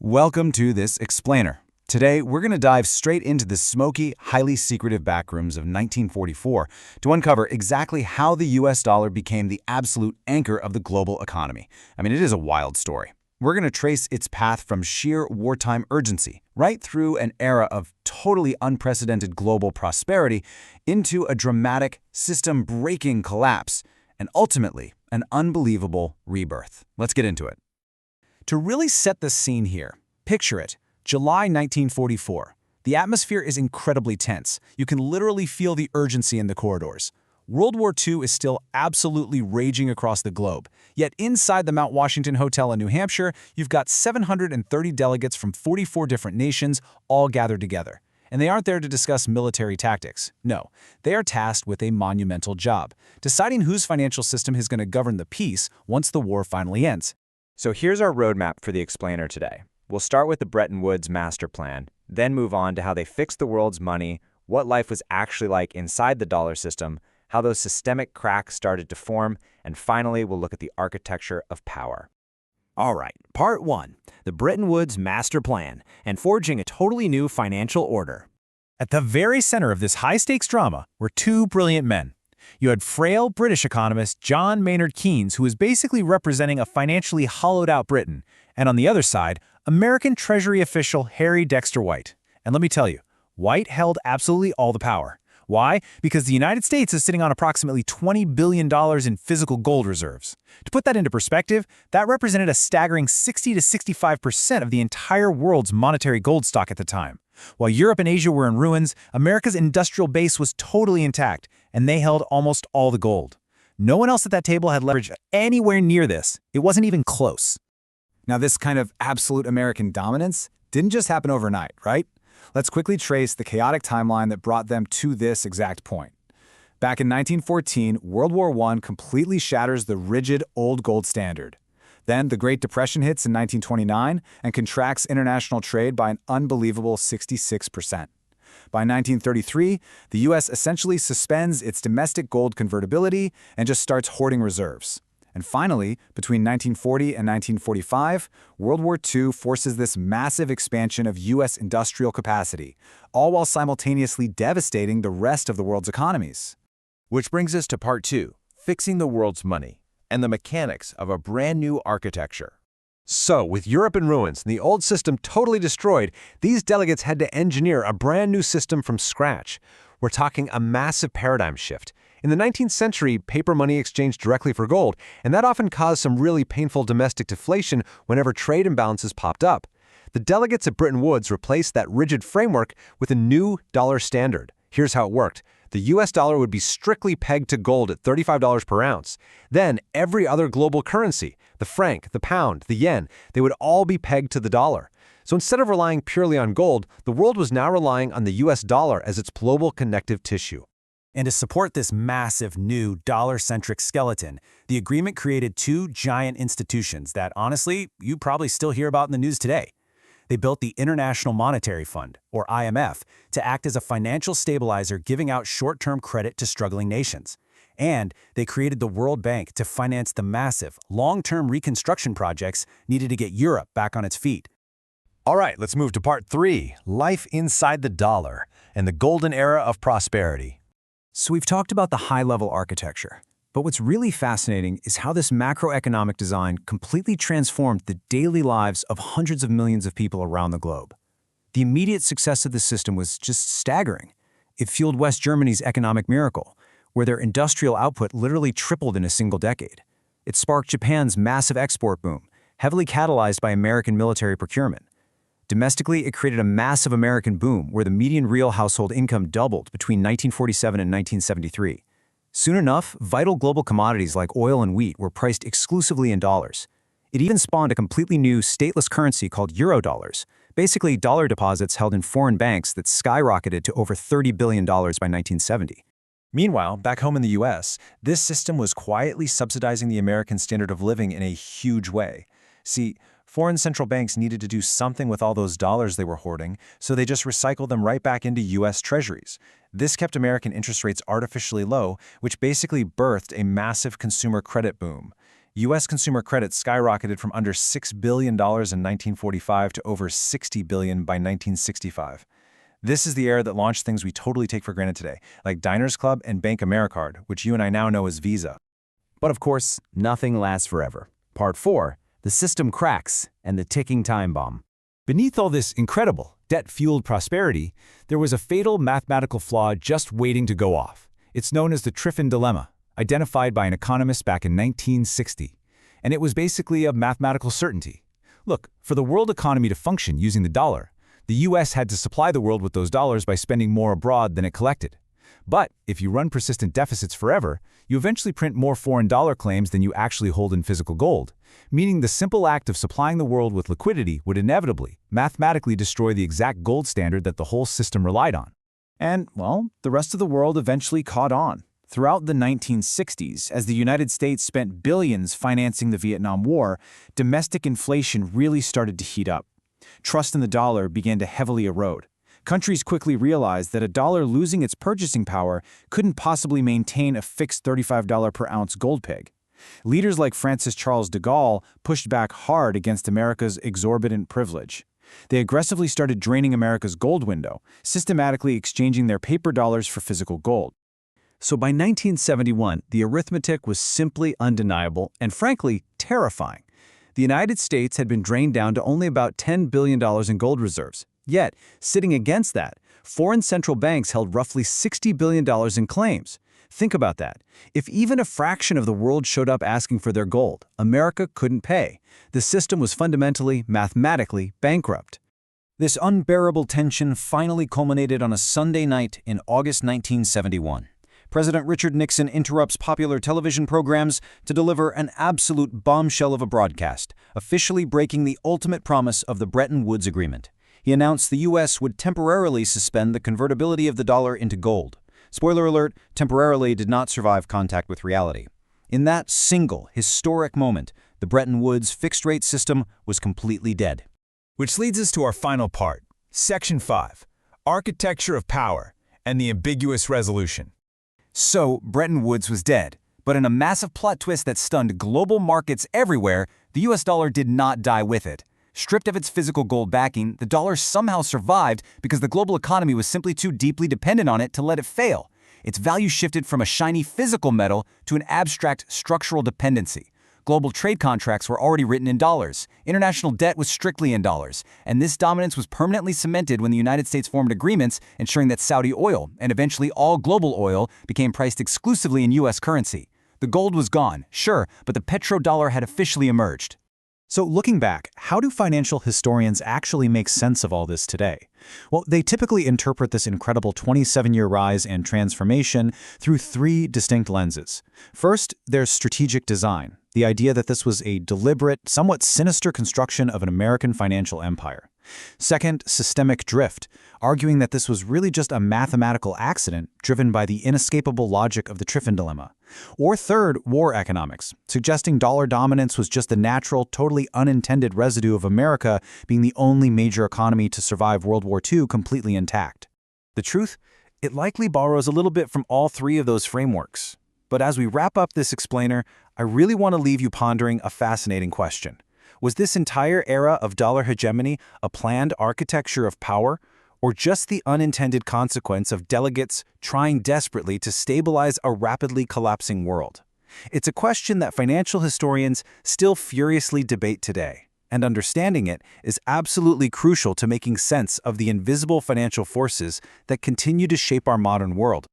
Welcome to this explainer. Today, we're going to dive straight into the smoky, highly secretive backrooms of 1944 to uncover exactly how the US dollar became the absolute anchor of the global economy. I mean, it is a wild story. We're going to trace its path from sheer wartime urgency, right through an era of totally unprecedented global prosperity, into a dramatic, system-breaking collapse, and ultimately, an unbelievable rebirth. Let's get into it. To really set the scene here, picture it, July 1944. The atmosphere is incredibly tense. You can literally feel the urgency in the corridors. World War II is still absolutely raging across the globe. Yet inside the Mount Washington Hotel in New Hampshire, you've got 730 delegates from 44 different nations all gathered together. And they aren't there to discuss military tactics. No, they are tasked with a monumental job, deciding whose financial system is going to govern the peace once the war finally ends. So here's our roadmap for the explainer today. We'll start with the Bretton Woods master plan, then move on to how they fixed the world's money, what life was actually like inside the dollar system, how those systemic cracks started to form, and finally we'll look at the architecture of power. All right, part one, the Bretton Woods master plan and forging a totally new financial order. At the very center of this high-stakes drama were two brilliant men. You had frail British economist John Maynard Keynes, who was basically representing a financially hollowed-out Britain, and on the other side, American Treasury official Harry Dexter White. And let me tell you, White held absolutely all the power. Why? Because the United States is sitting on approximately $20 billion in physical gold reserves. To put that into perspective, that represented a staggering 60 to 65% of the entire world's monetary gold stock at the time. While Europe and Asia were in ruins, America's industrial base was totally intact, and they held almost all the gold. No one else at that table had leverage anywhere near this. It wasn't even close. Now, this kind of absolute American dominance didn't just happen overnight, right? Let's quickly trace the chaotic timeline that brought them to this exact point. Back in 1914, World War I completely shatters the rigid old gold standard. Then the Great Depression hits in 1929 and contracts international trade by an unbelievable 66%. By 1933, the U.S. essentially suspends its domestic gold convertibility and just starts hoarding reserves. And finally, between 1940 and 1945, World War II forces this massive expansion of U.S. industrial capacity, all while simultaneously devastating the rest of the world's economies. Which brings us to part two, fixing the world's money and the mechanics of a brand new architecture. So, with Europe in ruins and the old system totally destroyed, these delegates had to engineer a brand new system from scratch. We're talking a massive paradigm shift. In the 19th century, paper money exchanged directly for gold, and that often caused some really painful domestic deflation whenever trade imbalances popped up. The delegates at Bretton Woods replaced that rigid framework with a new dollar standard. Here's how it worked. The US dollar would be strictly pegged to gold at $35 per ounce. Then every other global currency, the franc, the pound, the yen, they would all be pegged to the dollar. So instead of relying purely on gold, the world was now relying on the US dollar as its global connective tissue. And to support this massive new dollar-centric skeleton, the agreement created two giant institutions that, honestly, you probably still hear about in the news today. They built the International Monetary Fund, or IMF, to act as a financial stabilizer giving out short-term credit to struggling nations. And they created the World Bank to finance the massive, long-term reconstruction projects needed to get Europe back on its feet. All right, let's move to part three, life inside the dollar and the golden era of prosperity. So we've talked about the high-level architecture, but what's really fascinating is how this macroeconomic design completely transformed the daily lives of hundreds of millions of people around the globe. The immediate success of the system was just staggering. It fueled West Germany's economic miracle, where their industrial output literally tripled in a single decade. It sparked Japan's massive export boom, heavily catalyzed by American military procurement. Domestically, it created a massive American boom where the median real household income doubled between 1947 and 1973. Soon enough, vital global commodities like oil and wheat were priced exclusively in dollars. It even spawned a completely new stateless currency called eurodollars, basically dollar deposits held in foreign banks that skyrocketed to over $30 billion by 1970. Meanwhile, back home in the US, this system was quietly subsidizing the American standard of living in a huge way. See, foreign central banks needed to do something with all those dollars they were hoarding, so they just recycled them right back into US treasuries. This kept American interest rates artificially low, which basically birthed a massive consumer credit boom. U.S. consumer credit skyrocketed from under $6 billion in 1945 to over $60 billion by 1965. This is the era that launched things we totally take for granted today, like Diners Club and Bank Americard, which you and I now know as Visa. But of course, nothing lasts forever. Part 4, the system cracks and the ticking time bomb. Beneath all this incredible, debt-fueled prosperity, there was a fatal mathematical flaw just waiting to go off. It's known as the Triffin Dilemma, identified by an economist back in 1960. And it was basically a mathematical certainty. Look, for the world economy to function using the dollar, the U.S. had to supply the world with those dollars by spending more abroad than it collected. But if you run persistent deficits forever, you eventually print more foreign dollar claims than you actually hold in physical gold, meaning the simple act of supplying the world with liquidity would inevitably, mathematically destroy the exact gold standard that the whole system relied on. And, well, the rest of the world eventually caught on. Throughout the 1960s, as the United States spent billions financing the Vietnam War, domestic inflation really started to heat up. Trust in the dollar began to heavily erode. Countries quickly realized that a dollar losing its purchasing power couldn't possibly maintain a fixed $35 per ounce gold peg. Leaders like Francis Charles de Gaulle pushed back hard against America's exorbitant privilege. They aggressively started draining America's gold window, systematically exchanging their paper dollars for physical gold. So by 1971, the arithmetic was simply undeniable and, frankly, terrifying. The United States had been drained down to only about $10 billion in gold reserves. Yet, sitting against that, foreign central banks held roughly $60 billion in claims. Think about that. If even a fraction of the world showed up asking for their gold, America couldn't pay. The system was fundamentally, mathematically bankrupt. This unbearable tension finally culminated on a Sunday night in August 1971. President Richard Nixon interrupts popular television programs to deliver an absolute bombshell of a broadcast, officially breaking the ultimate promise of the Bretton Woods Agreement. He announced the U.S. would temporarily suspend the convertibility of the dollar into gold. Spoiler alert, temporarily did not survive contact with reality. In that single, historic moment, the Bretton Woods fixed-rate system was completely dead. Which leads us to our final part, Section 5, Architecture of Power and the Ambiguous Resolution. So, Bretton Woods was dead, but in a massive plot twist that stunned global markets everywhere, the US dollar did not die with it. Stripped of its physical gold backing, the dollar somehow survived because the global economy was simply too deeply dependent on it to let it fail. Its value shifted from a shiny physical metal to an abstract structural dependency. Global trade contracts were already written in dollars. International debt was strictly in dollars. And this dominance was permanently cemented when the United States formed agreements ensuring that Saudi oil, and eventually all global oil, became priced exclusively in U.S. currency. The gold was gone, sure, but the petrodollar had officially emerged. So looking back, how do financial historians actually make sense of all this today? Well, they typically interpret this incredible 27-year rise and transformation through 3 distinct lenses. First, there's strategic design, the idea that this was a deliberate, somewhat sinister construction of an American financial empire. Second, systemic drift, arguing that this was really just a mathematical accident driven by the inescapable logic of the Triffin Dilemma. Or third, war economics, suggesting dollar dominance was just the natural, totally unintended residue of America being the only major economy to survive World War II completely intact. The truth? It likely borrows a little bit from all 3 of those frameworks. But as we wrap up this explainer, I really want to leave you pondering a fascinating question. Was this entire era of dollar hegemony a planned architecture of power, or just the unintended consequence of delegates trying desperately to stabilize a rapidly collapsing world? It's a question that financial historians still furiously debate today, and understanding it is absolutely crucial to making sense of the invisible financial forces that continue to shape our modern world.